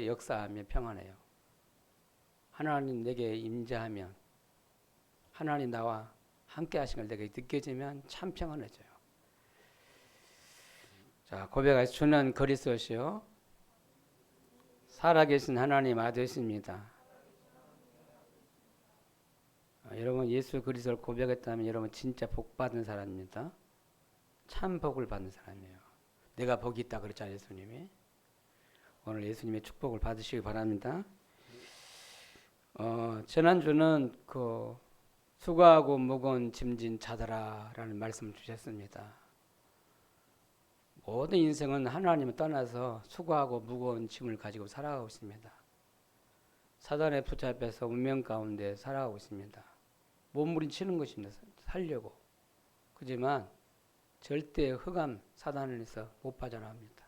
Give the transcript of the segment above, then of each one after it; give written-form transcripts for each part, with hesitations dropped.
역사하며 평안해요. 하나님 내게 임재하면, 하나님 나와 함께 하신 걸 내게 느껴지면 참 평안해져요. 자, 고백하시 주는 그리스도시요 살아계신 하나님 아들이십니다. 여러분 예수 그리스도를 고백했다면 여러분 진짜 복 받은 사람입니다. 참 복을 받는 사람이에요. 내가 복이 있다 그랬잖아요, 예수님이. 오늘 예수님의 축복을 받으시기 바랍니다. 지난주는 그 수고하고 무거운 짐진 자들아라는 말씀을 주셨습니다. 모든 인생은 하나님을 떠나서 수고하고 무거운 짐을 가지고 살아가고 있습니다. 사단에 붙잡혀서 운명 가운데 살아가고 있습니다. 몸부림치는 것입니다. 살려고. 그렇지만 절대 흑암 사단에서 못 빠져나옵니다.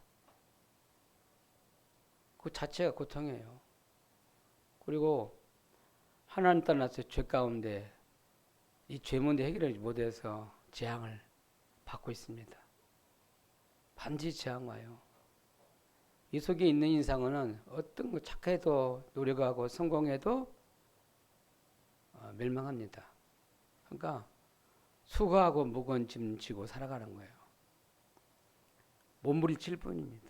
그 자체가 고통이에요. 그리고 하나님 떠나서 죄 가운데 이 죄 문제 해결하지 못해서 재앙을 받고 있습니다. 반드시 재앙 와요. 이 속에 있는 인상은 어떤 거 착해도 노력하고 성공해도 멸망합니다. 그러니까 수고하고 무거운 짐 지고 살아가는 거예요. 몸부림칠 뿐입니다.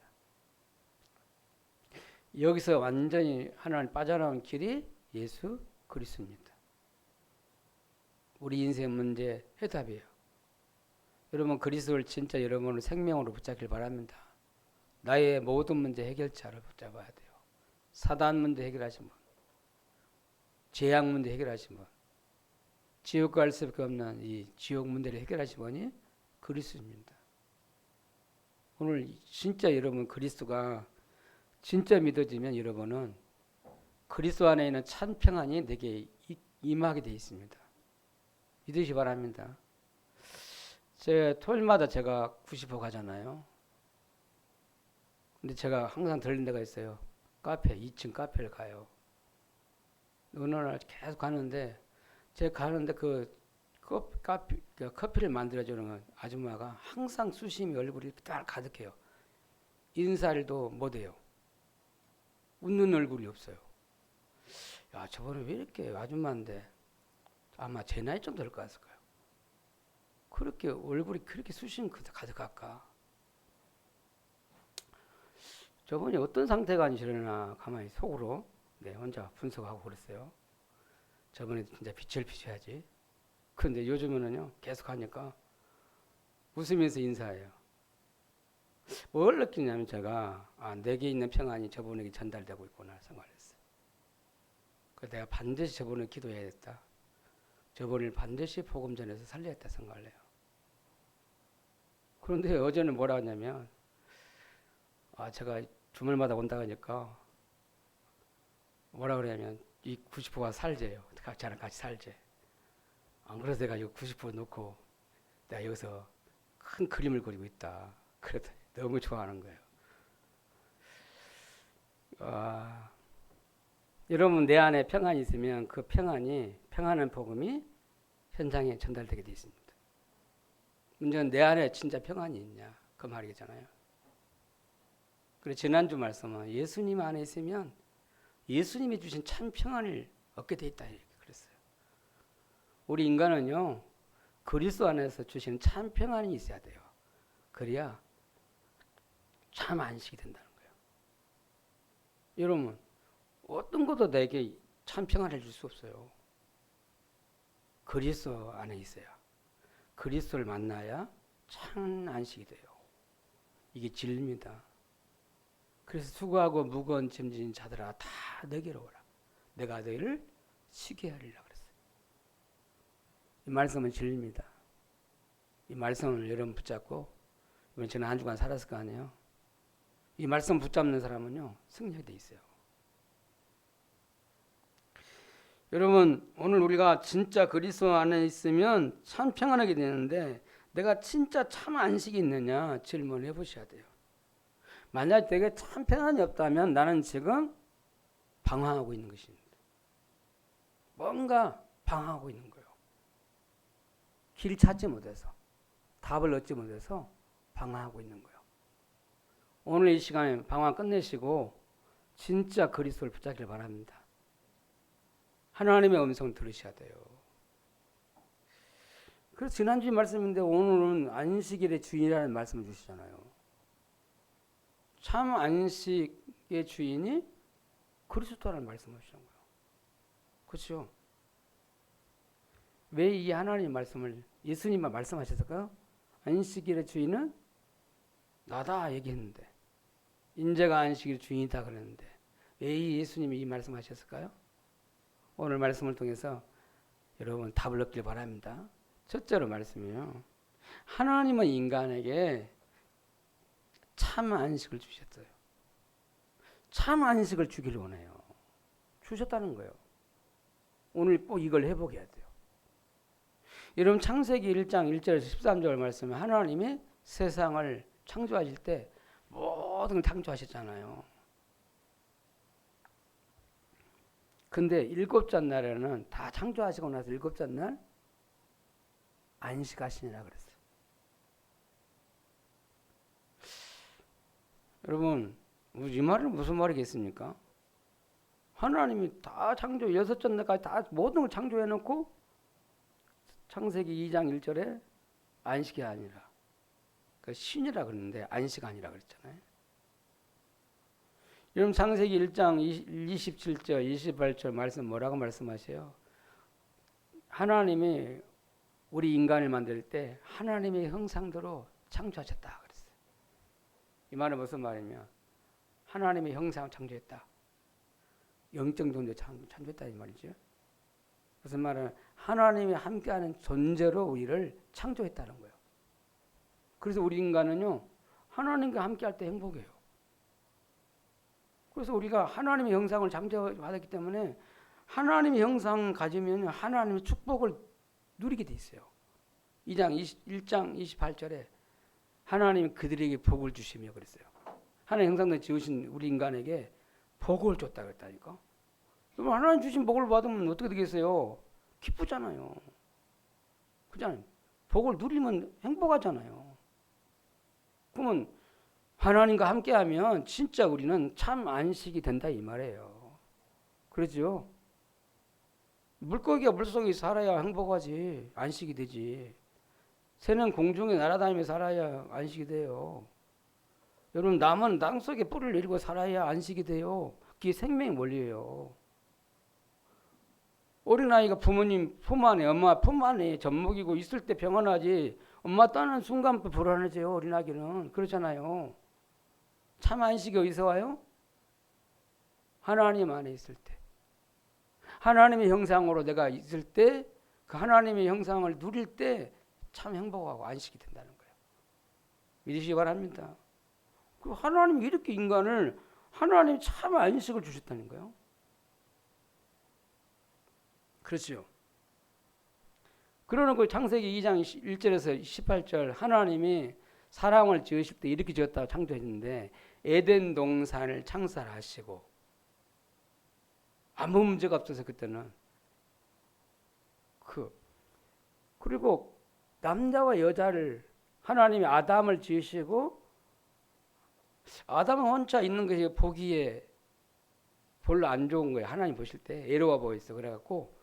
여기서 완전히 하나님 빠져나온 길이 예수 그리스도입니다. 우리 인생 문제 해답이에요. 여러분 그리스도를 진짜 여러분의 생명으로 붙잡길 바랍니다. 나의 모든 문제 해결자를 붙잡아야 돼요. 사단 문제 해결하신 분, 재앙 문제 해결하신 분, 지옥 갈 수밖에 없는 이 지옥 문제를 해결하신 분이 그리스도입니다. 오늘 진짜 여러분 그리스도가 진짜 믿어지면 여러분은 그리스도 안에 있는 참 평안이 내게 임하게 되어 있습니다. 믿으시 바랍니다. 토요일마다 제가 90호 가잖아요. 근데 제가 항상 들린 데가 있어요. 카페, 2층 카페를 가요. 어느 날 계속 가는데 제가 가는데 커피를 만들어주는 아줌마가 항상 수심이 얼굴이 딱 가득해요. 인사도 못해요. 웃는 얼굴이 없어요. 야, 저번에 왜 이렇게 아줌마인데 아마 제 나이 좀 될 것 같을 거예요. 그렇게 얼굴이 그렇게 수심 가득할까? 저번에 어떤 상태가 아니시려나 가만히 속으로 혼자 분석하고 그랬어요. 저번에 진짜 빛을 비춰야지. 그런데 요즘에는요 계속 하니까 웃으면서 인사해요. 뭘 느끼냐면 제가 내게 있는 평안이 저분에게 전달되고 있구나 생각했어요. 그래서 내가 반드시 저분을 기도해야겠다. 저분을 반드시 복음 전해서 살려야겠다 생각을 해요. 그런데 어제는 뭐라 하냐면 제가 주말마다 온다 하니까 뭐라 그러냐면 이 90%가 살재요. 저랑 같이 살재. 안 그래서 내가 이거 90% 놓고 내가 여기서 큰 그림을 그리고 있다. 그래도 너무 좋아하는 거예요. 여러분 내 안에 평안이 있으면 그 평안한 복음이 현장에 전달되게 되어 있습니다. 문제는 내 안에 진짜 평안이 있냐 그 말이잖아요. 그래서 지난주 말씀은 예수님 안에 있으면 예수님이 주신 참 평안을 얻게 돼 있다 이렇게 그랬어요. 우리 인간은요 그리스도 안에서 주시는 참 평안이 있어야 돼요. 그래야 참 안식이 된다는 거예요. 여러분 어떤 것도 내게 참 평안을 줄 수 없어요. 그리스도 안에 있어야 그리스도를 만나야 참 안식이 돼요. 이게 진리입니다. 그래서 수고하고 무거운 짐진 자들아 다 내게로 오라. 내가 너희를 쉬게 하리라 그랬어요. 이 말씀은 진리입니다. 이 말씀을 여러분 붙잡고 이번 저는 한 주간 살았을 거 아니에요. 이 말씀 붙잡는 사람은요 승리하게 돼 있어요. 여러분 오늘 우리가 진짜 그리스도 안에 있으면 참 평안하게 되는데 내가 진짜 참 안식이 있느냐 질문해 보셔야 돼요. 만약 내게 참 평안이 없다면 나는 지금 방황하고 있는 것입니다. 뭔가 방황하고 있는 거예요. 길 찾지 못해서 답을 얻지 못해서 방황하고 있는 거예요. 오늘 이 시간에 방황 끝내시고 진짜 그리스도를 붙잡기를 바랍니다. 하나님의 음성을 들으셔야 돼요. 그래서 지난주 말씀인데 오늘은 안식일의 주인이라는 말씀을 주시잖아요. 참 안식의 주인이 그리스도라는 말씀을 주시는 거예요. 그렇죠? 왜 이 하나님 말씀을 예수님만 말씀하셨을까요? 안식일의 주인은 나다 얘기했는데 인자가 안식일의 주인이다 그랬는데 왜 예수님이 이 말씀하셨을까요? 오늘 말씀을 통해서 여러분 답을 얻길 바랍니다. 첫째로 말씀이요. 하나님은 인간에게 참 안식을 주셨어요. 참 안식을 주기를 원해요. 주셨다는 거예요. 오늘 꼭 이걸 회복해야 돼요. 여러분 창세기 1장 1절에서 13절 말씀에 하나님이 세상을 창조하실 때 모든 걸 창조하셨잖아요. 근데 일곱째 날에는 다 창조하시고 나서 일곱째 날 안식하시니라 그랬어요. 여러분 이 말은 무슨 말이겠습니까? 하나님이 다 창조 여섯째 날까지 다 모든 걸 창조해 놓고 창세기 2장 1절에 안식이 아니라 그 신이라 그러는데 안식 아니라 그랬잖아요. 여러분 창세기 1장 27절 28절 말씀 뭐라고 말씀하세요? 하나님이 우리 인간을 만들 때 하나님의 형상대로 창조하셨다 그랬어요. 이 말은 무슨 말이냐? 하나님의 형상을 창조했다. 영적 존재 창조했다 이 말이죠. 무슨 말은 하나님이 함께하는 존재로 우리를 창조했다는 거예요. 그래서 우리 인간은요 하나님과 함께할 때 행복해요. 그래서 우리가 하나님의 형상을 창조받았기 때문에 하나님의 형상 가지면 하나님의 축복을 누리게 돼 있어요. 1장 28절에 하나님이 그들에게 복을 주시며 그랬어요. 하나님 형상대로 지으신 우리 인간에게 복을 줬다 그랬다니까. 그럼 하나님 주신 복을 받으면 어떻게 되겠어요? 기쁘잖아요. 그잖아요. 복을 누리면 행복하잖아요. 그러면 하나님과 함께하면 진짜 우리는 참 안식이 된다 이 말이에요. 그렇죠? 물고기가 물속에 살아야 행복하지 안식이 되지. 새는 공중에 날아다니며 살아야 안식이 돼요. 여러분 남은 땅속에 뿔을 내리고 살아야 안식이 돼요. 그게 생명의 원리예요. 어린아이가 부모님 품 안에 엄마 품 안에 젖먹이고 있을 때 평안하지 엄마 떠나는 순간부터 불안해져요. 어린아이는 그렇잖아요. 참 안식이 어디서 와요? 하나님 안에 있을 때. 하나님의 형상으로 내가 있을 때 그 하나님의 형상을 누릴 때 참 행복하고 안식이 된다는 거예요. 믿으시기 바랍니다. 그 하나님이 이렇게 인간을 하나님이 참 안식을 주셨다는 거예요. 그렇죠. 그러는 그 창세기 2장 1절에서 18절 하나님이 사람을 지으실 때 이렇게 지었다고 창조했는데 에덴 동산을 창설하시고 아무 문제가 없어서 그때는 그리고 남자와 여자를 하나님이 아담을 지으시고 아담은 혼자 있는 것이 보기에 별로 안 좋은 거예요. 하나님 보실 때 애로워 보였어. 그래갖고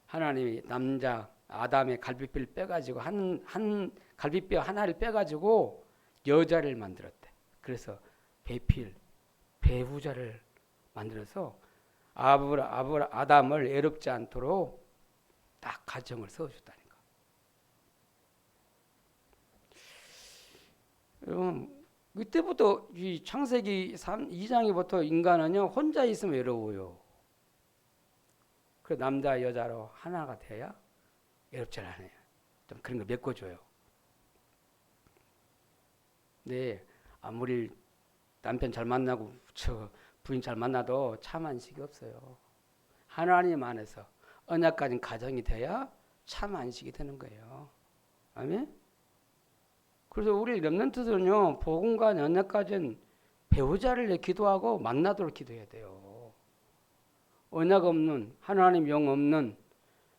하나님이 남자 아담의 갈비뼈를 빼가지고 한 갈비뼈 하나를 빼가지고 여자를 만들었대. 그래서 배후자를 만들어서 아담을 애롭지 않도록 딱 가정을 세워줬다니까. 여러분 그때부터 이 창세기 2장부터 인간은요 혼자 있으면 외로워요. 그 남자 여자로 하나가 돼야 외롭지 않아요. 좀 그런 거 메꿔줘요. 네, 아무리 남편 잘 만나고 부인 잘 만나도 참 안식이 없어요. 하나님 안에서 언약 가진 가정이 돼야 참 안식이 되는 거예요. 아멘? 그래서 우리 렘넌트들은요 복음과 언약 가진 배우자를 기도하고 만나도록 기도해야 돼요. 언약 없는 하나님 영 없는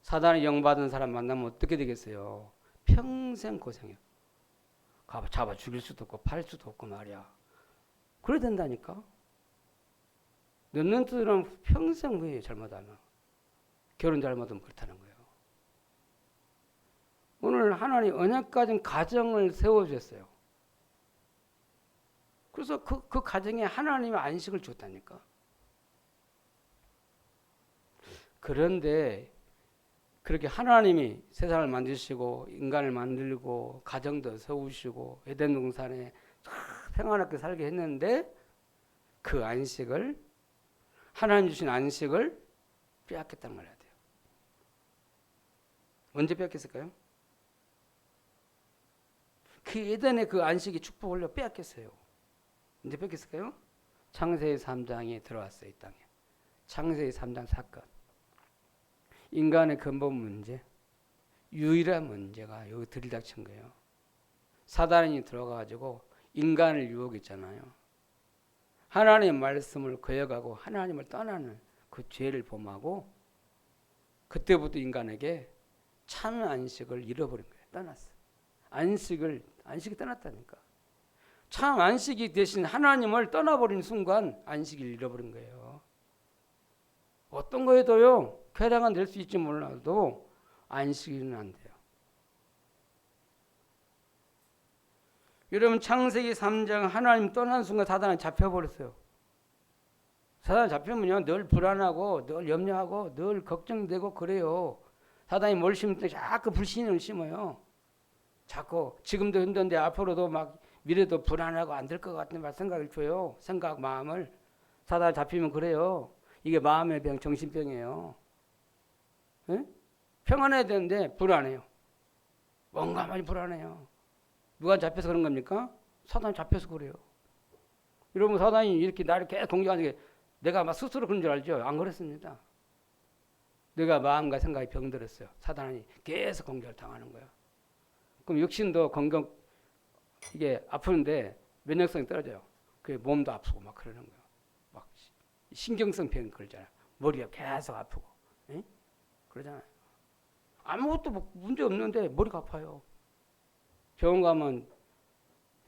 사단의 영 받은 사람 만나면 어떻게 되겠어요? 평생 고생해요. 잡아 죽일 수도 없고 팔 수도 없고 말이야. 그래야 된다니까. 랩런트는 평생 후회해요. 잘못하면. 결혼 잘못하면 그렇다는 거예요. 오늘 하나님 언약 가진 가정을 세워주셨어요. 그래서 그 가정에 하나님의 안식을 줬다니까. 그런데 그렇게 하나님이 세상을 만드시고 인간을 만들고 가정도 세우시고 에덴 동산에 평안하게 살게 했는데 그 안식을 하나님 주신 안식을 빼앗겼다는 걸 해야 돼요. 언제 빼앗겼을까요? 그 에덴의 그 안식이 축복을 빼앗겼어요. 언제 뺏겼을까요? 창세기 3장에 들어왔어요. 이 땅에. 창세기 3장 사건. 인간의 근본 문제, 유일한 문제가 여기 들이닥친 거예요. 사단이 들어가가지고 인간을 유혹했잖아요. 하나님의 말씀을 거역하고 하나님을 떠나는 그 죄를 범하고 그때부터 인간에게 참 안식을 잃어버린 거예요. 떠났어. 안식이 떠났다니까. 참 안식이 대신 하나님을 떠나버린 순간 안식을 잃어버린 거예요. 어떤 거에도요, 쾌락은 될 수 있지 몰라도 안식은 안 돼요. 여러분 창세기 3장 하나님 떠난 순간 사단은 잡혀버렸어요. 사단 잡히면요 늘 불안하고 늘 염려하고 늘 걱정되고 그래요. 사단이 뭘 심을 때 자꾸 불신을 심어요. 자꾸 지금도 힘든데 앞으로도 막 미래도 불안하고 안 될 것 같은 생각을 줘요. 생각, 마음을. 사단 잡히면 그래요. 이게 마음의 병, 정신병이에요. 에? 평안해야 되는데 불안해요. 뭔가 많이 불안해요. 누가 잡혀서 그런 겁니까? 사단이 잡혀서 그래요. 여러분 사단이 이렇게 나를 계속 공격하는 게 내가 막 스스로 그런 줄 알죠? 안 그랬습니다. 내가 마음과 생각이 병들었어요. 사단이 계속 공격을 당하는 거예요. 그럼 육신도 건강 이게 아프는데 면역성이 떨어져요. 그 몸도 아프고 막 그러는 거예요. 막 신경성 병 그러잖아요. 머리가 계속 아프고, 에? 그러잖아요. 아무것도 뭐 문제 없는데 머리가 아파요. 병원 가면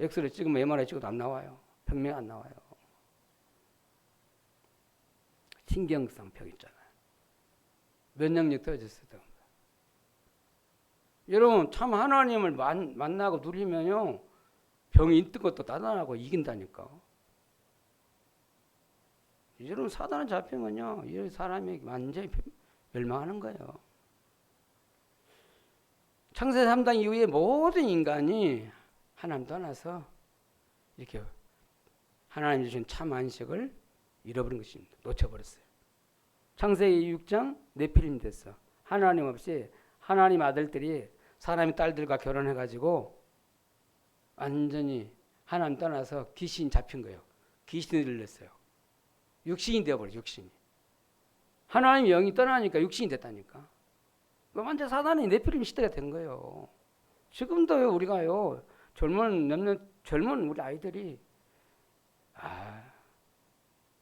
엑스레이 찍으면 MRI 찍어도 안 나와요. 병명이 안 나와요. 신경성 병 있잖아요. 면역력 떨어졌어요. 여러분 참 하나님을 만나고 누리면요 병이 있던 것도 따단하고 이긴다니까. 여러분 사단을 잡히면요 이 사람이 완전히 멸망하는 거예요. 창세기 3장 이후에 모든 인간이 하나님 떠나서 이렇게 하나님 주신 참 안식을 잃어버린 것입니다. 놓쳐버렸어요. 창세기 6장 네피림 됐어. 하나님 없이 하나님 아들들이 사람의 딸들과 결혼해가지고 완전히 하나님 떠나서 귀신 잡힌 거예요. 귀신이 들렸어요. 육신이 되어버렸어요. 육신이. 하나님 영이 떠나니까 육신이 됐다니까. 완전 사단이 네피림 시대가 된 거예요. 지금도요 우리가요 젊은 우리 아이들이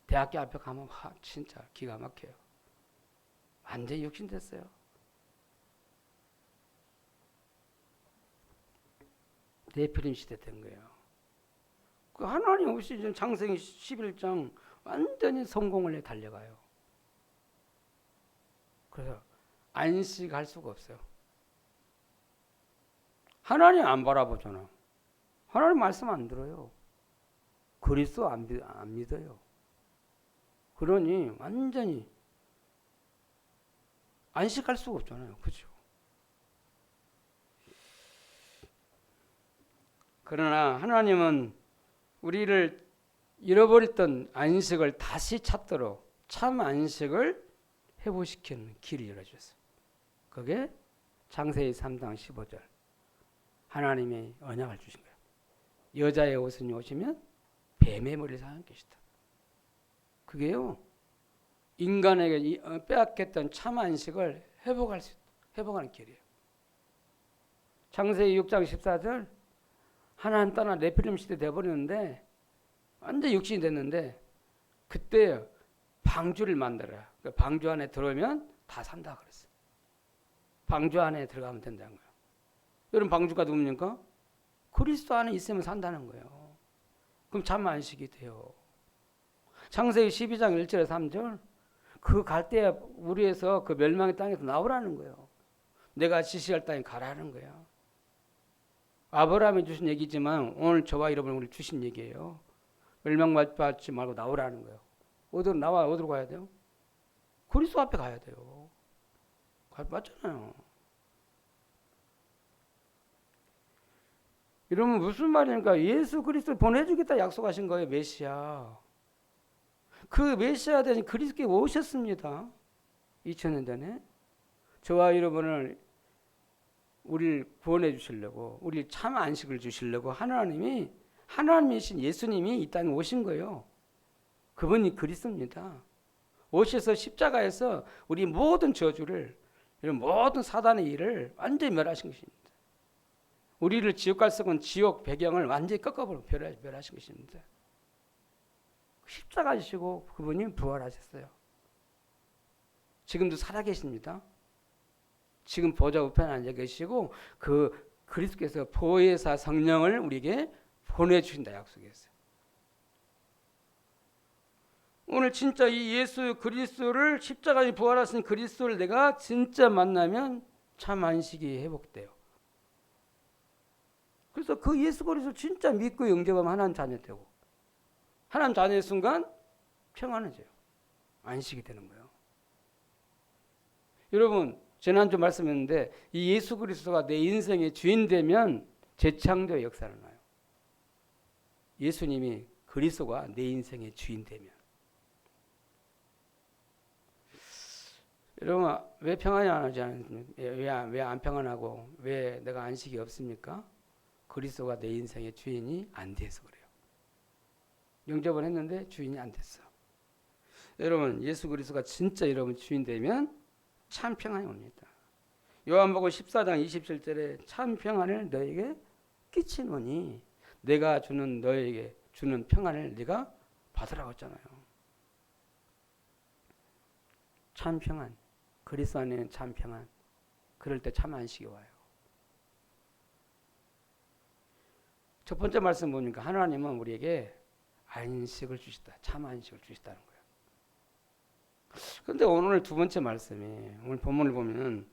대학교 앞에 가면 진짜 기가 막혀요. 완전히 육신 됐어요. 네피림 시대 된 거예요. 그 하나님 없이 지금 창세기 11장 완전히 성공을 해 달려가요. 그래서 안식할 수가 없어요. 하나님 안 바라보잖아. 하나님 말씀 안 들어요. 그리스도 안 믿어요. 그러니 완전히 안식할 수가 없잖아요. 그렇죠? 그러나 하나님은 우리를 잃어버렸던 안식을 다시 찾도록 참 안식을 회복시키는 길을 열어주셨어요. 그게 창세기 3장 15절 하나님의 언약을 주신 거예요. 여자의 옷은 오시면 뱀의 머리를 상할 것이다. 그게요 인간에게 빼앗겼던 참 안식을 회복하는 길이에요. 창세기 6장 14절 하나님 떠나 네피림 시대 돼버리는데 완전 육신이 됐는데 그때 방주를 만들어요. 그 방주 안에 들어오면 다 산다 그랬어요. 방주 안에 들어가면 된다는 거예요. 여러분 방주가 누굽니까? 그리스도 안에 있으면 산다는 거예요. 그럼 참 안식이 돼요. 창세기 12장 1절에 3절. 그 갈대아 우리에서 그 멸망의 땅에서 나오라는 거예요. 내가 지시할 땅에 가라는 거야. 아브라함이 주신 얘기지만 오늘 저와 여러분이 주신 얘기예요. 멸망받지 말고 나오라는 거예요. 어디로 나와? 어디로 가야 돼요? 그리스도 앞에 가야 돼요. 맞잖아요. 이러면 무슨 말입니까? 예수 그리스도를 보내주겠다 약속하신 거예요. 메시아. 그 메시아 되신 그리스도께 오셨습니다. 2000년 전에. 저와 여러분을 우리를 구원해 주시려고, 우리 참 안식을 주시려고 하나님이신 예수님이 이 땅에 오신 거예요. 그분이 그리스도입니다. 오셔서 십자가에서 우리 모든 저주를, 이런 모든 사단의 일을 완전히 멸하신 것입니다. 우리를 지옥 갈 썩은 지옥 배경을 완전히 꺾어버리고 멸하신 것입니다. 십자가 지시고 그분이 부활하셨어요. 지금도 살아계십니다. 지금 보좌 우편에 앉아 계시고 그 그리스도께서 보혜사 성령을 우리에게 보내주신다 약속했어요. 오늘 진짜 이 예수 그리스도를 십자가에 부활하신 그리스도를 내가 진짜 만나면 참 안식이 회복돼요. 그래서 그 예수 그리스도 진짜 믿고 영접하면 하나님 자녀 되고 하나님 자녀의 순간 평안해져요. 안식이 되는 거예요. 여러분 지난주 말씀했는데 이 예수 그리스도가 내 인생의 주인 되면 재창조의 역사를 나요. 예수님이 그리스도가 내 인생의 주인 되면. 여러분 왜 평안이 안 하지 않습니까? 왜 안 평안하고 왜 내가 안식이 없습니까? 그리스도가 내 인생의 주인이 안 돼서 그래요. 영접을 했는데 주인이 안 됐어. 여러분 예수 그리스도가 진짜 여러분 주인 되면 참 평안이 옵니다. 요한복음 14장 27절에 참 평안을 너에게 끼치노니 내가 주는 너에게 주는 평안을 네가 받으라고 했잖아요. 참 평안. 그리스도 안에는 참 평안. 그럴 때 참 안식이 와요. 첫 번째 말씀 보니까 하나님은 우리에게 안식을 주시다. 참 안식을 주시다는 거예요. 그런데 오늘 두 번째 말씀이 오늘 본문을 보면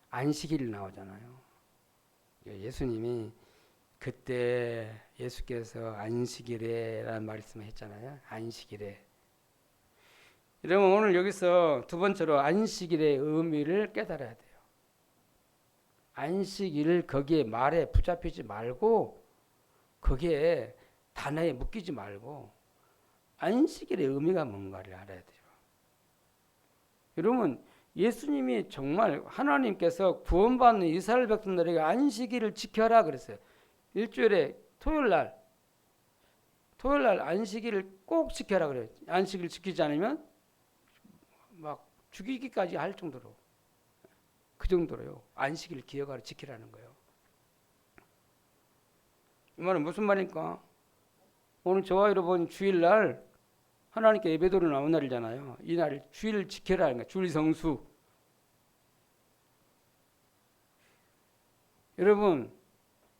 안식일 나오잖아요. 예수님이 그때 예수께서 안식일에라는 말씀을 했잖아요. 안식일에. 여러분 오늘 여기서 두 번째로 안식일의 의미를 깨달아야 돼요. 안식일을 거기에 말에 붙잡히지 말고 거기에 단어에 묶이지 말고 안식일의 의미가 뭔가를 알아야 돼요. 여러분 예수님이 정말 하나님께서 구원받는 이스라엘 백성들에게 안식일을 지켜라 그랬어요. 일주일에 토요일 날 안식일을 꼭 지켜라 그래요. 안식일 지키지 않으면 막 죽이기까지 할 정도로 그 정도로요. 안식일 기억하라 지키라는 거예요. 이 말은 무슨 말입니까? 오늘 저와 여러분 주일날 하나님께 예배드리러 나온 날이잖아요. 이 날 주일을 지켜라 하는 거예요. 주일 성수. 여러분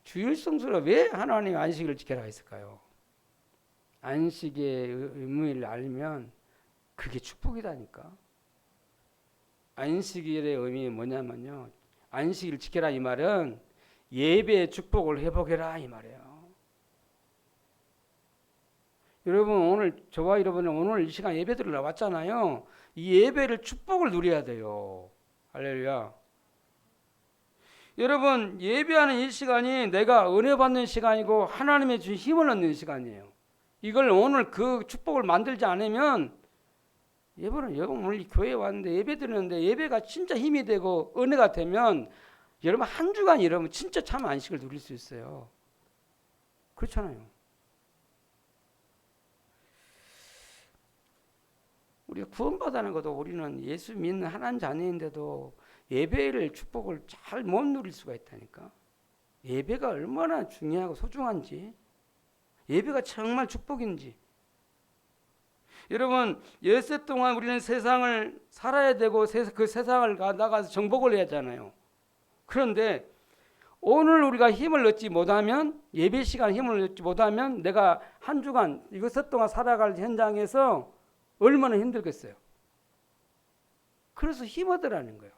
주일 성수로 왜 하나님 안식일을 지켜라 했을까요? 안식의 의미를 알면 그게 축복이다니까. 안식일의 의미 뭐냐면요. 안식일을 지켜라 이 말은 예배의 축복을 회복해라 이 말이에요. 여러분 오늘 저와 여러분은 오늘 이 시간 예배 드리러 왔잖아요. 이 예배를 축복을 누려야 돼요. 할렐루야. 여러분 예배하는 이 시간이 내가 은혜 받는 시간이고 하나님의 주신 힘을 얻는 시간이에요. 이걸 오늘 그 축복을 만들지 않으면 여러분 오늘 교회에 왔는데 예배 드리는데 예배가 진짜 힘이 되고 은혜가 되면 여러분 한 주간 여러분 진짜 참 안식을 누릴 수 있어요. 그렇잖아요. 우리가 구원받아는 것도 우리는 예수 믿는 하나님 자녀인데도 예배를 축복을 잘 못 누릴 수가 있다니까. 예배가 얼마나 중요하고 소중한지, 예배가 정말 축복인지. 여러분 엿새 동안 우리는 세상을 살아야 되고 그 세상을 나가서 정복을 해야 하잖아요. 그런데 오늘 우리가 힘을 얻지 못하면, 예배 시간 힘을 얻지 못하면 내가 한 주간 이것 동안 살아갈 현장에서 얼마나 힘들겠어요. 그래서 힘 얻으라는 거예요.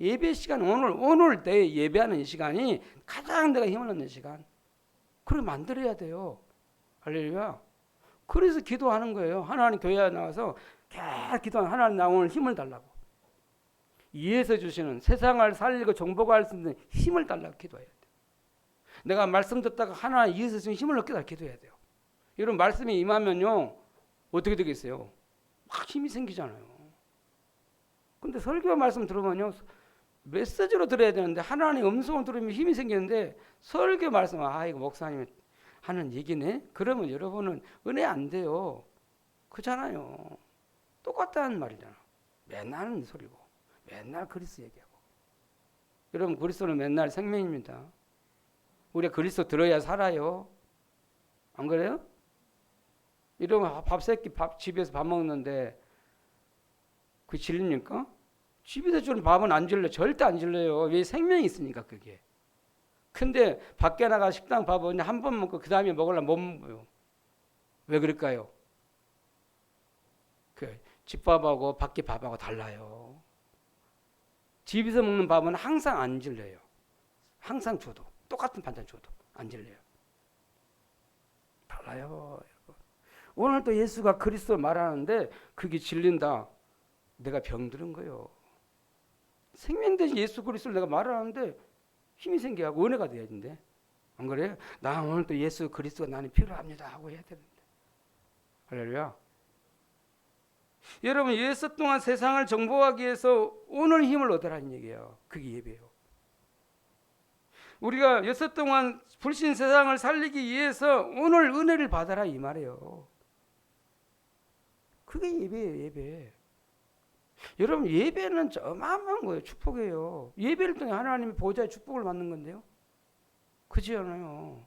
예배 시간, 오늘 내 예배하는 시간이 가장 내가 힘을 얻는 시간. 그걸 만들어야 돼요. 할렐루야. 그래서 기도하는 거예요. 하나님 교회에 나와서 계속 기도하는, 하나님 나 오늘 힘을 달라고. 위에서 주시는 세상을 살리고 정복할 수 있는 힘을 달라고 기도해야 돼요. 내가 말씀 듣다가 하나님 위에서 주신 힘을 얻게 달라고 기도해야 돼요. 이런 말씀이 임하면요, 어떻게 되겠어요? 막 힘이 생기잖아요. 근데 설교 말씀 들으면요, 메시지로 들어야 되는데 하나님 음성을 들으면 힘이 생기는데 설교 말씀, 이거 목사님이 하는 얘기네? 그러면 여러분은 은혜 안 돼요. 그잖아요. 똑같다는 말이잖아. 맨날 하는 소리고 맨날 그리스도 얘기하고. 여러분, 그리스도는 맨날 생명입니다. 우리가 그리스도 들어야 살아요. 안 그래요? 이러면 집에서 밥 먹는데 그 질립니까? 집에서 주는 밥은 안 질러요. 절대 안 질러요. 왜? 생명이 있으니까 그게. 근데 밖에 나가 식당 밥은 한 번 먹고 그 다음에 먹으려면 못 먹어요. 왜 그럴까요? 그 집밥하고 밖에 밥하고 달라요. 집에서 먹는 밥은 항상 안 질려요. 항상 줘도 똑같은 반찬 줘도 안 질려요. 달라요. 오늘 또 예수가 그리스도 말하는데 그게 질린다. 내가 병들은 거예요. 생명 대신 예수 그리스도를 내가 말하는데 힘이 생겨하고 은혜가 돼야 되는데, 안 그래요? 나 오늘 또 예수 그리스도가 나는 필요합니다 하고 해야 되는데. 할렐루야. 여러분, 예수 동안 세상을 정복하기 위해서 오늘 힘을 얻으라는 얘기예요. 그게 예배예요. 우리가 예수 동안 불신 세상을 살리기 위해서 오늘 은혜를 받아라 이 말이에요. 그게 예배예요. 예배. 여러분, 예배는 어마어마한 거예요. 축복이에요. 예배를 통해 하나님의 보좌의 축복을 받는 건데요. 그렇지 않아요.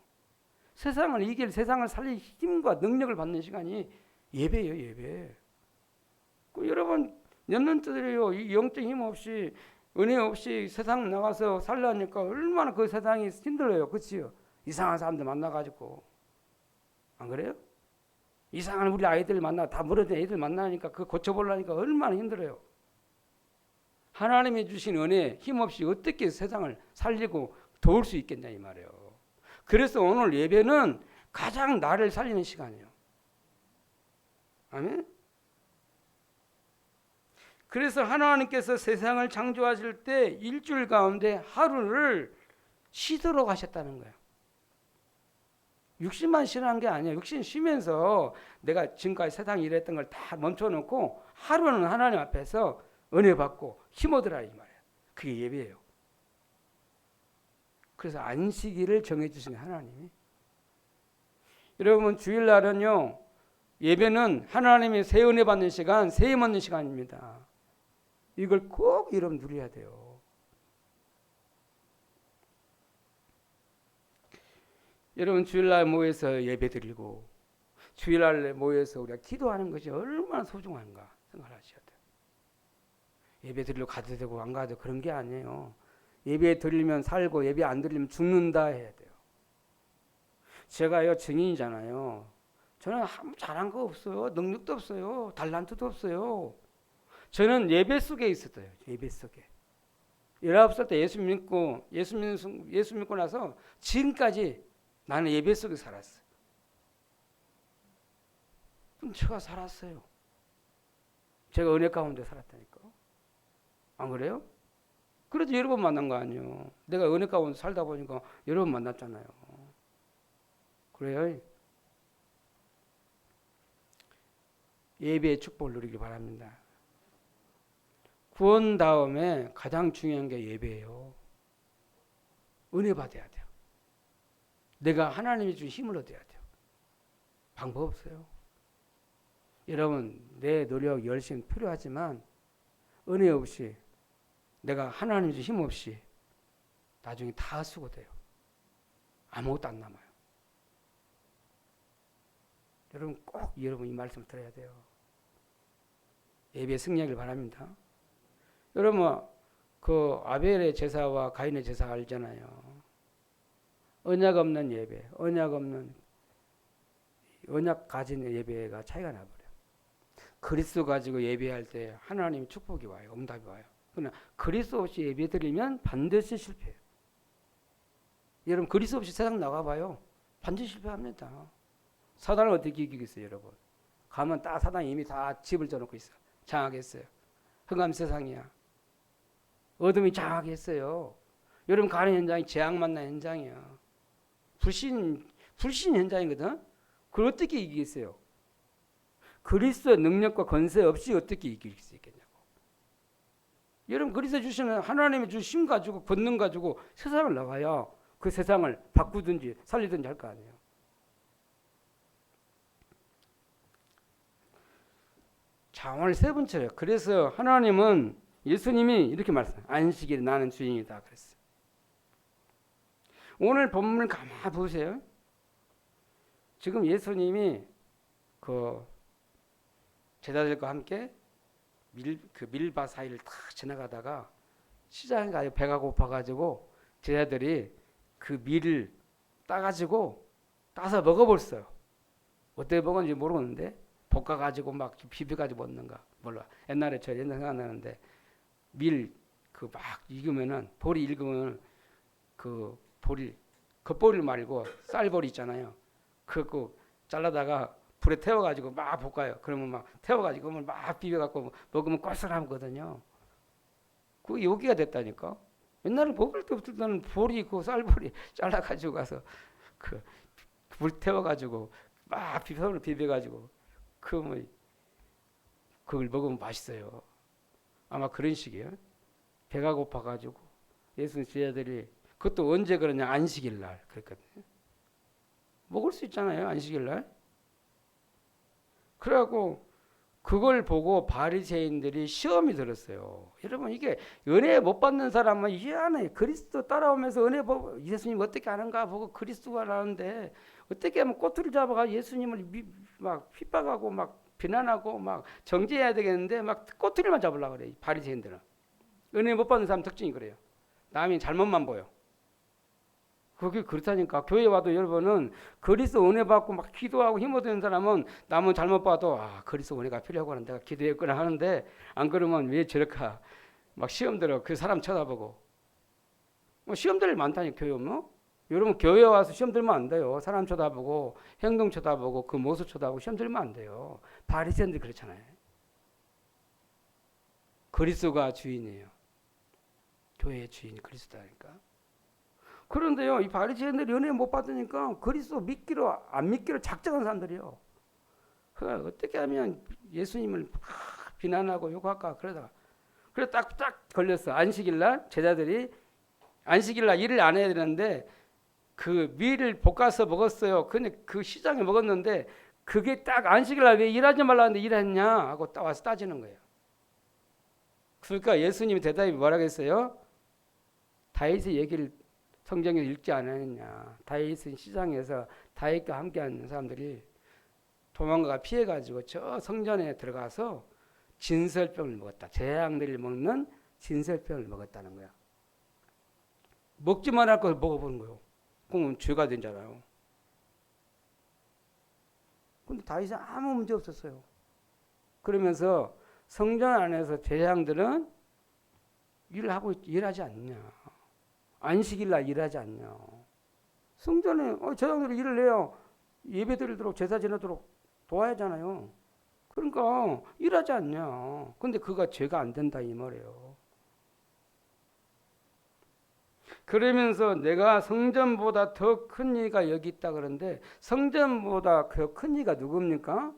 세상을 이길, 세상을 살릴 힘과 능력을 받는 시간이 예배예요. 예배. 여러분, 년년들이요, 이 영적 힘 없이, 은혜 없이 세상 나가서 살려니까 얼마나 그 세상이 힘들어요. 그렇지요? 이상한 사람들 만나가지고. 안 그래요? 이상한 우리 아이들 다 멀어진 애들 만나니까 그 고쳐보려니까 얼마나 힘들어요. 하나님이 주신 은혜 힘없이 어떻게 세상을 살리고 도울 수 있겠냐 이 말이에요. 그래서 오늘 예배는 가장 나를 살리는 시간이에요. 아멘. 그래서 하나님께서 세상을 창조하실 때 일주일 가운데 하루를 쉬도록 하셨다는 거예요. 육신만 쉬는 게 아니에요. 육신 쉬면서 내가 지금까지 세상에 일했던 걸 다 멈춰놓고 하루는 하나님 앞에서 은혜 받고 힘 얻으라 이 말이에요. 그게 예배예요. 그래서 안식일을 정해주신 하나님이. 여러분, 주일날은요, 예배는 하나님의 새 은혜 받는 시간, 새 힘 얻는 시간입니다. 이걸 꼭 여러분 누려야 돼요. 여러분, 주일날 모여서 예배 드리고 주일날 모여서 우리가 기도하는 것이 얼마나 소중한가 생각하셔야 돼요. 예배 드리러 가도 되고 안 가도 그런 게 아니에요. 예배 드리면 살고 예배 안 드리면 죽는다 해야 돼요. 제가요 증인이잖아요. 저는 잘한 거 없어요. 능력도 없어요. 달란트도 없어요. 저는 예배 속에 있었어요. 예배 속에. 19살 때 예수 믿고 나서 지금까지 나는 예배 속에 살았어. 그럼 제가 살았어요. 제가 은혜 가운데 살았다니까. 안 그래요? 그래도 여러 번 만난 거 아니에요. 내가 은혜 가운데 살다 보니까 여러 번 만났잖아요. 그래요? 예배의 축복을 누리길 바랍니다. 구원 다음에 가장 중요한 게 예배예요. 은혜 받아야 돼요. 내가 하나님이 준 힘을 얻어야 돼요. 방법 없어요. 여러분, 내 노력, 열심 필요하지만 은혜 없이, 내가 하나님이 준 힘 없이 나중에 다 수고돼요. 아무것도 안 남아요. 여러분, 꼭 여러분 이 말씀을 들어야 돼요. 예배에 승리하길 바랍니다. 여러분, 그 아벨의 제사와 가인의 제사 알잖아요. 언약 없는 예배, 언약 가진 예배가 차이가 나버려. 그리스도 가지고 예배할 때 하나님 축복이 와요. 응답이 와요. 그러나 그리스도 없이 예배 드리면 반드시 실패해요. 여러분 그리스도 없이 세상 나가봐요. 반드시 실패합니다. 사단을 어떻게 이기겠어요, 여러분? 가면 딱 사단이 이미 다 집을 져놓고 있어. 장악했어요. 흑암 세상이야. 어둠이 장악했어요. 여러분 가는 현장이 재앙 만난 현장이야. 불신 현장이거든. 그걸 어떻게 이기겠어요? 그리스도의 능력과 권세 없이 어떻게 이길 수 있겠냐고. 여러분 그리스도 주시는 하나님의 주신 힘 가지고 권능 가지고 세상을 나가야 그 세상을 바꾸든지 살리든지 할 거 아니에요. 자, 오늘 세 번째예요. 그래서 하나님은 예수님이 이렇게 말씀해요. 안식일에 나는 주인이다 그랬어요. 오늘 본문을 가만히 보세요. 지금 예수님이 그 제자들과 함께 밀밭 사이를 탁 지나가다가 시장에 가서 배가 고파가지고 제자들이 그 밀을 따서 먹어봤어요. 어떻게 먹었는지 모르겠는데 볶아가지고 막 비벼가지고 먹는가 몰라. 옛날 생각나는데 밀 그 막 익으면은 볼이 익으면 그 볼이 겉볼을 말고 쌀볼이 있잖아요. 그거 잘라다가 불에 태워가지고 막 볶아요. 그러면 막 태워가지고 막 비벼갖고 먹으면 고소하거든요. 그게 요기가 됐다니까. 옛날에 먹을 때부터는 볼이 그 쌀볼이 잘라가지고 가서 그 불 태워가지고 막 비벼가지고 그걸 먹으면 맛있어요. 아마 그런 식이에요. 배가 고파가지고 예수님 제자들이 그것도 언제 그러냐 안식일 날 그랬거든요. 먹을 수 있잖아요 안식일 날. 그래갖고 그걸 보고 바리새인들이 시험이 들었어요. 여러분 이게 은혜 못 받는 사람은 희한해. 그리스도 따라오면서 은혜 보고 예수님 어떻게 하는가 보고 그리스도가 나오는데 어떻게 하면 꼬투리 잡아가 예수님을 막 핍박하고 막 비난하고 막 정죄해야 되겠는데 막 꼬투리만 잡으려고 그래. 바리새인들은. 은혜 못 받는 사람 특징이 그래요. 남이 잘못만 보여. 그게 그렇다니까. 교회 와도 여러분은 그리스도 은혜 받고 막 기도하고 힘 얻는 사람은 남은 잘못 봐도 그리스도 은혜가 필요하고 하는 내가 기도했구나 하는데 안 그러면 왜 저렇게 막 시험 들어 그 사람 쳐다보고 시험 들일 많다니 교회 오면. 여러분 교회 와서 시험 들면 안 돼요. 사람 쳐다보고 행동 쳐다보고 그 모습 쳐다보고 시험 들면 안 돼요. 바리새인들 그렇잖아요. 그리스도가 주인이에요. 교회의 주인이 그리스도라니까. 그런데요, 이 바리새인들이 은혜 못 받으니까 그리스도 믿기로 안 믿기로 작정한 사람들이요. 어떻게 하면 예수님을 비난하고 욕할까 그러다가 그래 딱 걸렸어. 안식일날 제자들이 안식일날 일을 안 해야 되는데 그 밀을 볶아서 먹었어요. 근데 그 시장에 먹었는데 그게 딱 안식일날 왜 일하지 말라는데 일했냐 하고 와서 따지는 거예요. 그러니까 예수님이 대답이 뭐라고 했어요? 다윗의 얘기를 성경에 읽지 않았느냐. 다윗은 시장에서 다윗과 함께하는 사람들이 도망가 피해가지고 저 성전에 들어가서 진설병을 먹었다. 재앙들을 먹는 진설병을 먹었다는 거야. 먹지만 할 걸 먹어보는 거예요. 그럼 죄가 되잖아요. 근데 다윗은 아무 문제 없었어요. 그러면서 성전 안에서 재앙들은 일하지 않냐. 안식일날 일하지 않냐. 성전에 재앙들이 일을 해요. 예배 드리도록 제사 지내도록 도와야 하잖아요. 그러니까 일하지 않냐. 근데 그가 죄가 안 된다 이 말이에요. 그러면서 내가 성전보다 더 큰 이가 여기 있다 그러는데 성전보다 더 큰 이가 누굽니까?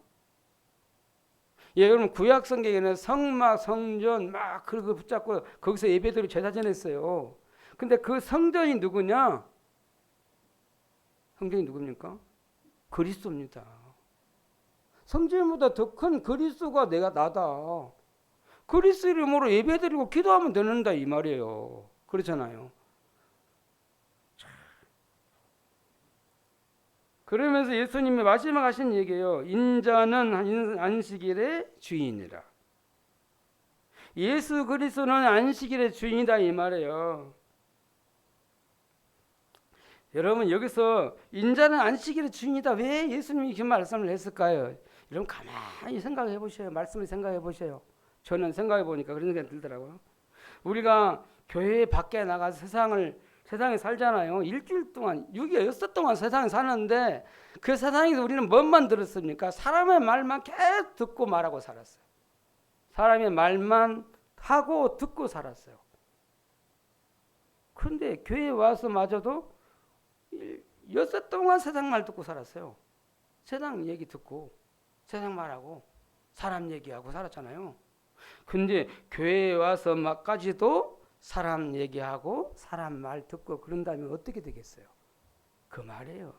예, 여러분 구약 성경에는 성막, 성전 막 그거 붙잡고 거기서 예배드리고 제사 지냈어요. 근데 그 성전이 누구냐? 성전이 누굽니까? 그리스도입니다. 성전보다 더 큰 그리스도가 나다. 그리스도 이름으로 예배드리고 기도하면 되는다 이 말이에요. 그렇잖아요. 그러면서 예수님이 마지막 하신 얘기예요. 인자는 안식일의 주인이라. 예수 그리스도는 안식일의 주인이다 이 말이에요. 여러분 여기서 인자는 안식일의 주인이다. 왜 예수님이 그 말씀을 했을까요? 여러분 가만히 생각해 보세요. 말씀을 생각해 보세요. 저는 생각해 보니까 그런 생각이 들더라고요. 우리가 교회 밖에 나가서 세상에 살잖아요. 일주일 동안 6일 동안 세상에 사는데 그 세상에서 우리는 뭔만 들었습니까? 사람의 말만 계속 듣고 말하고 살았어요. 사람의 말만 하고 듣고 살았어요. 그런데 교회에 와서 마저도 6 동안 세상 말 듣고 살았어요. 세상 얘기 듣고 세상 말하고 사람 얘기하고 살았잖아요. 근데 교회에 와서 막까지도 사람 얘기하고 사람 말 듣고 그런다면 어떻게 되겠어요? 그 말이에요.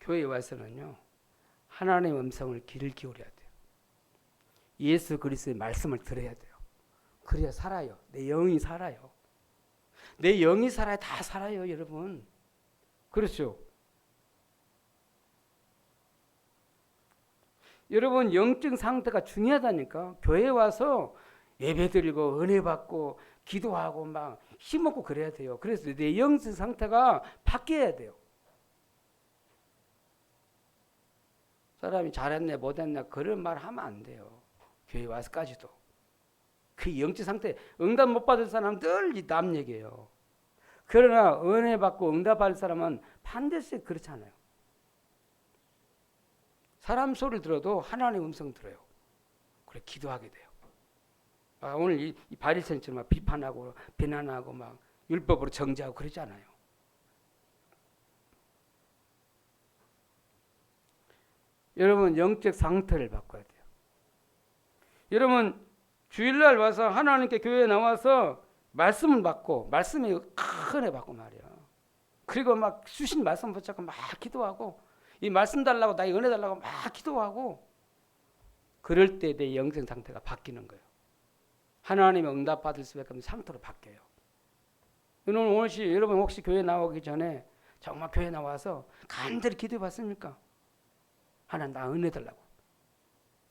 교회에 와서는요, 하나님의 음성을 귀를 기울여야 돼요. 예수 그리스도의 말씀을 들어야 돼요. 그래야 살아요. 내 영이 살아요. 내 영이 살아야 다 살아요, 여러분. 그렇죠? 여러분 영적 상태가 중요하다니까. 교회에 와서 예배드리고 은혜 받고 기도하고 막 힘먹고 그래야 돼요. 그래서 내 영적 상태가 바뀌어야 돼요. 사람이 잘했네 못했네 그런 말 하면 안 돼요. 교회 와서까지도. 그 영적 상태 응답 못 받을 사람은 늘 남 얘기예요. 그러나 은혜 받고 응답 받을 사람은 반드시 그렇잖아요. 사람 소리를 들어도 하나님의 음성 들어요. 그래 기도하게 돼요. 오늘 이 바리새인처럼 막 비판하고 비난하고 막 율법으로 정죄하고 그러잖아요. 여러분 영적 상태를 바꿔야 돼요. 여러분 주일날 와서 하나님께 교회에 나와서 말씀을 받고 말씀이 큰 은혜 받고 말이야. 그리고 막 주신 말씀 붙잡고 막 기도하고 이 말씀 달라고 나의 은혜 달라고 막 기도하고 그럴 때 내 영성 상태가 바뀌는 거예요. 하나님의 응답 받을 수밖에 없는 상태로 바뀌어요. 여러분 혹시 교회 나오기 전에 정말 교회 나와서 간절히 기도해 봤습니까? 하나님 나 은혜 달라고.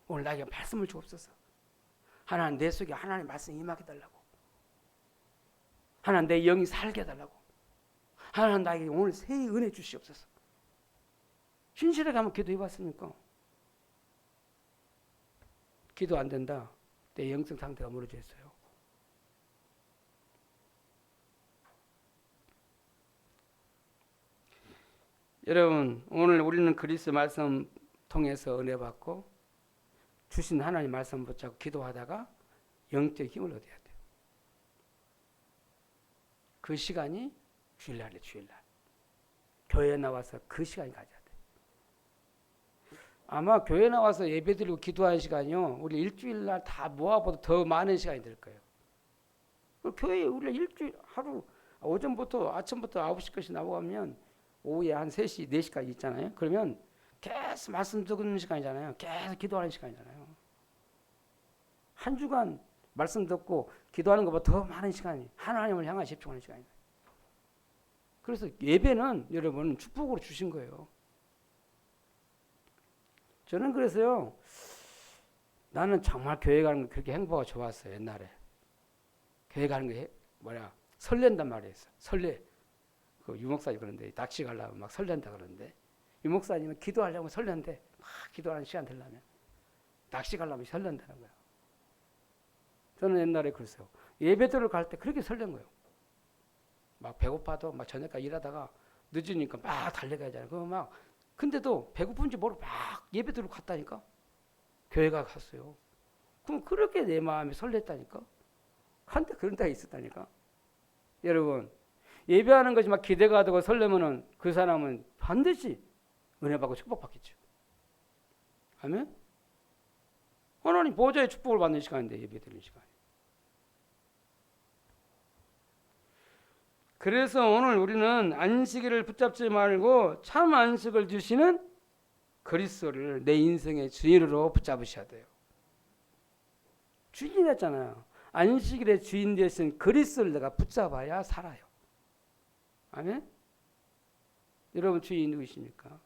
오늘 나에게 말씀을 주옵소서. 하나님 내 속에 하나님 말씀 임하게 달라고. 하나님 내 영이 살게 달라고. 하나님 나에게 오늘 새 은혜 주시옵소서. 신실하게 한번 기도해 봤습니까? 기도 안 된다. 내 영성 상태가 무너져 있어요. 여러분 오늘 우리는 그리스도 말씀 통해서 은혜 받고 주신 하나님 말씀 붙잡고 기도하다가 영적 힘을 얻어야 돼요. 그 시간이 주일날이에요. 주일날 교회에 나와서 그 시간이 가져야 돼요. 아마 교회 나와서 예배드리고 기도하는 시간이요 우리 일주일날 다 모아봐도 더 많은 시간이 될 거예요. 교회에 우리가 일주일 하루 오전부터 아침부터 9시까지 나오면 오후에 한 3시 4시까지 있잖아요. 그러면 계속 말씀 듣는 시간이잖아요. 계속 기도하는 시간이잖아요. 한 주간 말씀 듣고 기도하는 것보다 더 많은 시간이 하나님을 향해 집중하는 시간이에요. 그래서 예배는 여러분 축복으로 주신 거예요. 저는 그래서요 나는 정말 교회 가는 거 그렇게 행보가 좋았어요. 옛날에 교회 가는 게 설렌단 말이에요. 설레. 그 유목사님 그런데 낚시 가려면 막 설렌다 그러는데 유목사님은 기도하려면 설렌데 막 기도하는 시간 되려면 낚시 가려면 설렌다는 거예요. 저는 옛날에 그랬어요. 예배드리러 갈 때 그렇게 설렌 거예요. 막 배고파도 막 저녁까지 일하다가 늦으니까 막 달려가잖아요. 그거 막 근데도 배고픈지 모르고 막 예배드리러 갔다니까. 교회가 갔어요. 그럼 그렇게 내 마음이 설렜다니까. 한때 그런 때가 있었다니까. 여러분 예배하는 것이 막 기대가 되고 설레면은 그 사람은 반드시 은혜 받고 축복받겠죠. 아멘? 하나님 보좌의 축복을 받는 시간인데 예배 드리는 시간. 그래서 오늘 우리는 안식일을 붙잡지 말고 참 안식을 주시는 그리스도를 내 인생의 주인으로 붙잡으셔야 돼요. 주인이었잖아요. 안식일의 주인 되신 그리스도를 내가 붙잡아야 살아요. 아멘? 여러분 주인 누구십니까?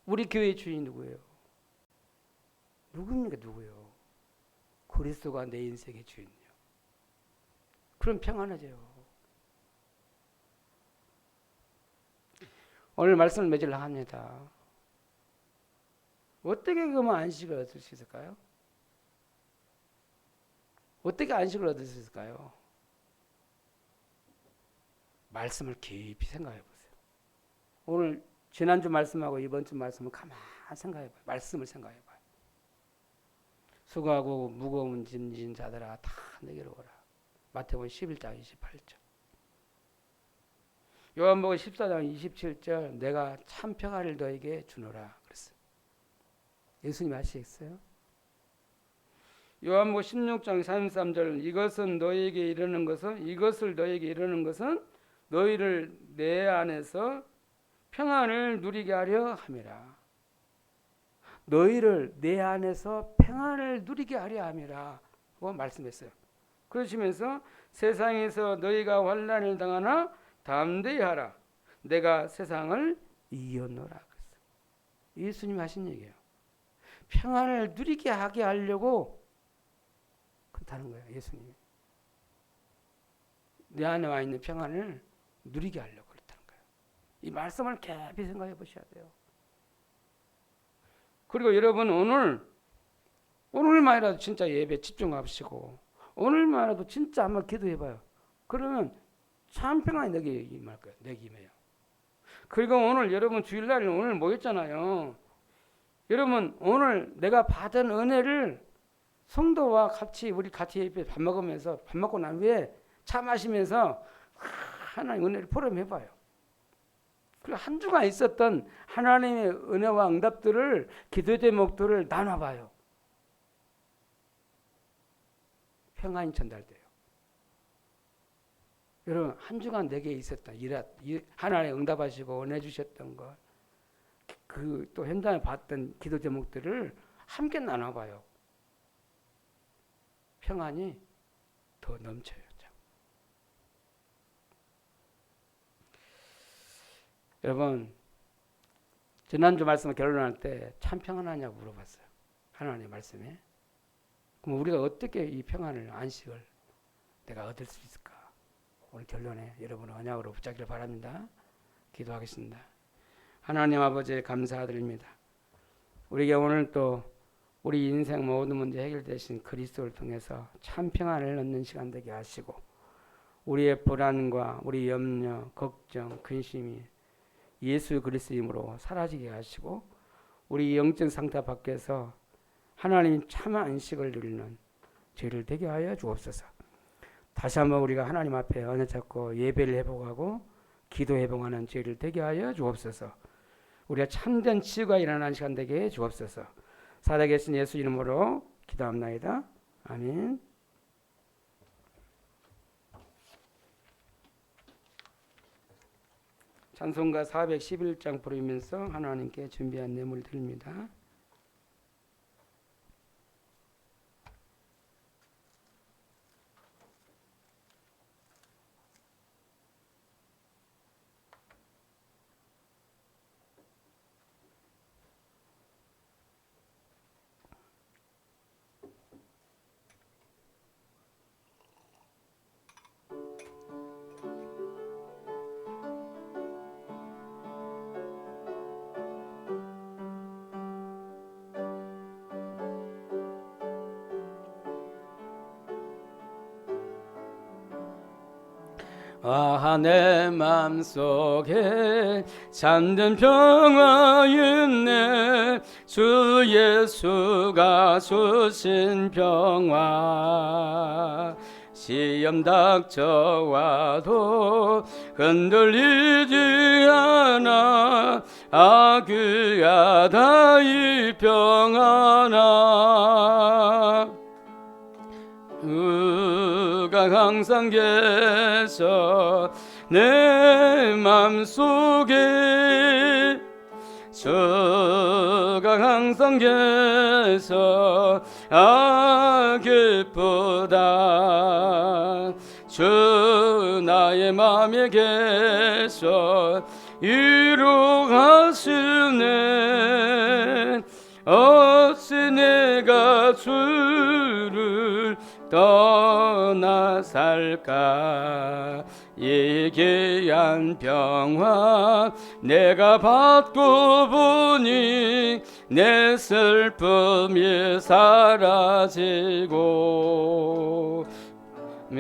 우리 교회의 주인 누구예요? 누굽니까? 누구요? 그리스도가 내 인생의 주인이요. 그럼 평안해져요. 오늘 말씀을 맺으려 합니다. 어떻게 그러면 안식을 얻을 수 있을까요? 어떻게 안식을 얻을 수 있을까요? 말씀을 깊이 생각해 보세요. 오늘 지난주 말씀하고 이번 주 말씀을 가만히 생각해 봐요. 말씀을 생각해 봐요. 수고하고 무거운 짐진 자들아 다 내게로 오라. 마태복음 11장 28절. 요한복음 14장 27절 내가 참 평안을 너에게 주노라 그랬어요. 예수님 아시겠어요? 요한복음 16장 33절 이것을 너에게 이르는 것은 너희를 내 안에서 평안을 누리게 하려 함이라. 너희를 내 안에서 평안을 누리게 하려 함이라 고 말씀했어요. 그러시면서 세상에서 너희가 환난을 당하나 담대히 하라. 내가 세상을 이겼노라 그랬어요. 예수님 하신 얘기예요. 평안을 누리게 하게 하려고 그렇다는 거예요. 예수님이. 내 안에 와 있는 평안을 누리게 하려고 그렇다는 거예요. 이 말씀을 깊이 생각해 보셔야 돼요. 그리고 여러분 오늘만이라도 진짜 예배 집중하시고 오늘만이라도 진짜 한번 기도해 봐요. 그러면 참 평안이 내게 임할 거예요. 내게 임해요. 그리고 오늘 여러분 주일날 오늘 모였잖아요. 여러분 오늘 내가 받은 은혜를 성도와 같이 우리 같이 밥 먹으면서 밥 먹고 난 후에 차 마시면서 하나님 은혜를 포럼해 봐요. 그리고 한 주간 있었던 하나님의 은혜와 응답들을 기도 제목들을 나눠 봐요. 평안이 전달돼요. 여러분 한 주간 내게 있었던 하나님 응답하시고 은혜 주셨던 것, 그 또 현장에 봤던 기도 제목들을 함께 나눠 봐요. 평안이 더 넘쳐요. 여러분 지난주 말씀을 결론할 때 참 평안하냐고 물어봤어요. 하나님의 말씀에. 그럼 우리가 어떻게 이 평안을 안식을 내가 얻을 수 있을까? 오늘 결론에 여러분의 언약으로 붙잡기를 바랍니다. 기도하겠습니다. 하나님 아버지 감사드립니다. 우리에게 오늘 또 우리 인생 모든 문제 해결되신 그리스도를 통해서 참 평안을 얻는 시간 되게 하시고 우리의 불안과 우리 염려, 걱정, 근심이 예수 그리스도 이름으로 사라지게 하시고 우리 영적 상태 밖에서 하나님 참 안식을 누리는 죄를 되게 하여 주옵소서. 다시 한번 우리가 하나님 앞에 언약 잡고 예배를 회복하고 기도 회복하는 죄를 되게 하여 주옵소서. 우리가 참된 치유가 일어나는 시간 되게 해 주옵소서. 살아계신 예수 이름으로 기도합나이다. 아멘. 찬송가 411장 부르면서 하나님께 준비한 예물 드립니다. 아, 내 맘속에 잠든 평화 있네. 주 예수가 주신 평화. 시험 닥쳐와도 흔들리지 않아. 귀하다 이 평안아. 주가 항상 계셔 내 맘속에. 주가 항상 계셔 기쁘다. 주 나의 맘에 계셔 이루하시네. 어찌 내가 주를 떠나 살까. 이 귀한 평화 내가 받고 보니 내 슬픔이 사라지고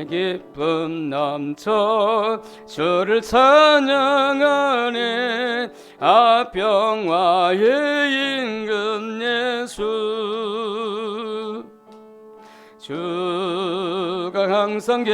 기쁨 넘쳐 주를 찬양하네. 아 평화의 임금 예수 주가 항상